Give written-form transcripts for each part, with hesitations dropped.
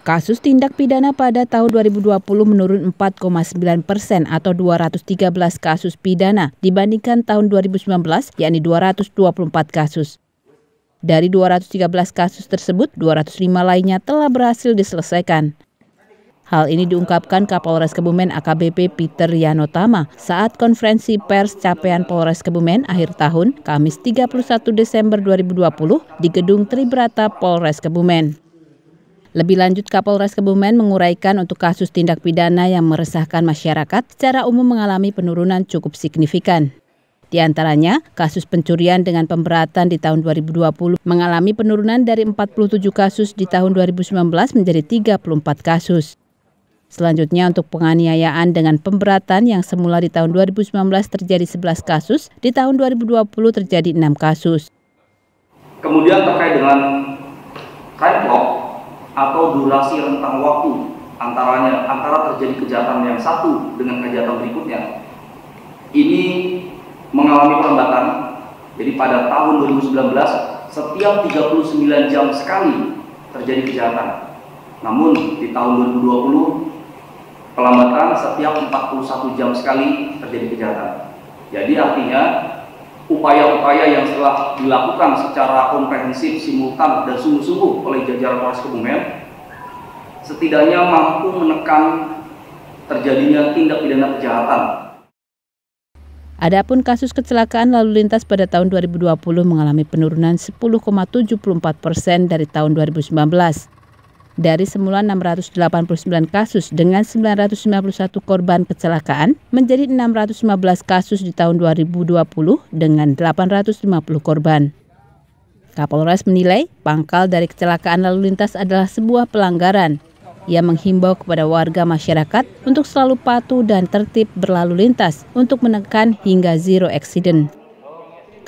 Kasus tindak pidana pada tahun 2020 menurun 4,9% atau 213 kasus pidana dibandingkan tahun 2019, yakni 224 kasus. Dari 213 kasus tersebut, 205 lainnya telah berhasil diselesaikan. Hal ini diungkapkan Kapolres Kebumen AKBP Peter Yanotama saat konferensi pers capaian Polres Kebumen akhir tahun, Kamis 31 Desember 2020 di Gedung Tribrata Polres Kebumen. Lebih lanjut, Kapolres Kebumen menguraikan untuk kasus tindak pidana yang meresahkan masyarakat secara umum mengalami penurunan cukup signifikan. Di antaranya, kasus pencurian dengan pemberatan di tahun 2020 mengalami penurunan dari 47 kasus di tahun 2019 menjadi 34 kasus. Selanjutnya, untuk penganiayaan dengan pemberatan yang semula di tahun 2019 terjadi 11 kasus, di tahun 2020 terjadi 6 kasus. Kemudian terkait dengan time clock atau durasi rentang waktu antara terjadi kejahatan yang satu dengan kejahatan berikutnya, ini mengalami perlambatan. Jadi pada tahun 2019 setiap 39 jam sekali terjadi kejahatan. Namun di tahun 2020 perlambatan setiap 41 jam sekali terjadi kejahatan. Jadi artinya upaya-upaya yang telah dilakukan secara komprehensif, simultan, dan sungguh-sungguh oleh jajaran Polres Kebumen setidaknya mampu menekan terjadinya tindak pidana kejahatan. Adapun kasus kecelakaan lalu lintas pada tahun 2020 mengalami penurunan 10,74% dari tahun 2019. Dari semula 689 kasus dengan 991 korban kecelakaan menjadi 615 kasus di tahun 2020 dengan 850 korban. Kapolres menilai pangkal dari kecelakaan lalu lintas adalah sebuah pelanggaran. Ia menghimbau kepada warga masyarakat untuk selalu patuh dan tertib berlalu lintas untuk menekan hingga zero accident.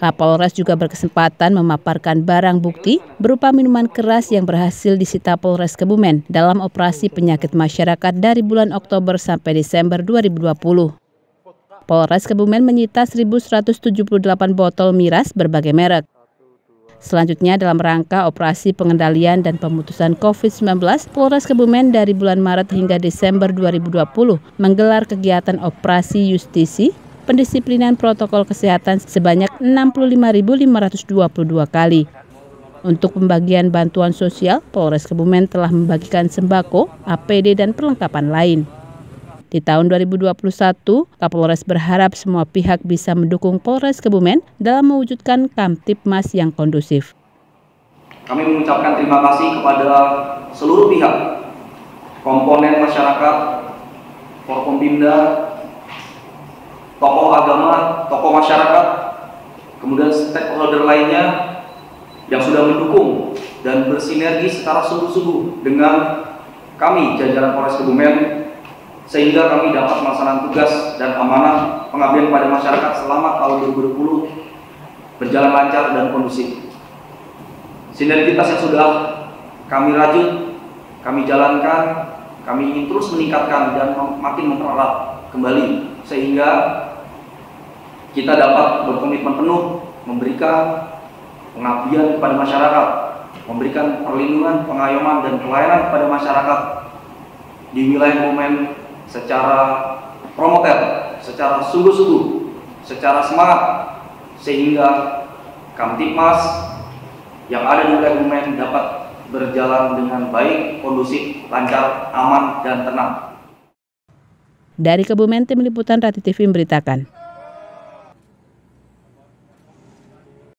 Kapolres juga berkesempatan memaparkan barang bukti berupa minuman keras yang berhasil disita Polres Kebumen dalam operasi penyakit masyarakat dari bulan Oktober sampai Desember 2020. Polres Kebumen menyita 1.178 botol miras berbagai merek. Selanjutnya, dalam rangka operasi pengendalian dan pemutusan COVID-19, Polres Kebumen dari bulan Maret hingga Desember 2020 menggelar kegiatan operasi justisi pendisiplinan protokol kesehatan sebanyak 65.522 kali. Untuk pembagian bantuan sosial, Polres Kebumen telah membagikan sembako, APD, dan perlengkapan lain. Di tahun 2021, Kapolres berharap semua pihak bisa mendukung Polres Kebumen dalam mewujudkan Kamtipmas yang kondusif. Kami mengucapkan terima kasih kepada seluruh pihak, komponen masyarakat, Forkompimda, tokoh agama, tokoh masyarakat, kemudian stakeholder lainnya yang sudah mendukung dan bersinergi secara sungguh-sungguh dengan kami jajaran Polres Kebumen sehingga kami dapat melaksanakan tugas dan amanah pengabdian pada masyarakat selama tahun 2020 berjalan lancar dan kondusif. Sinergitas yang sudah kami rajut, kami jalankan, kami ingin terus meningkatkan dan makin mempererat kembali sehingga kita dapat berkomitmen penuh memberikan pengabdian kepada masyarakat, memberikan perlindungan, pengayoman, dan pelayanan kepada masyarakat di wilayah Kebumen secara promoter, secara sungguh-sungguh, secara semangat, sehingga Kamtipmas yang ada di wilayah Kebumen dapat berjalan dengan baik, kondusif, lancar, aman, dan tenang. Dari Kebumen, Tim Liputan Rati TV memberitakan.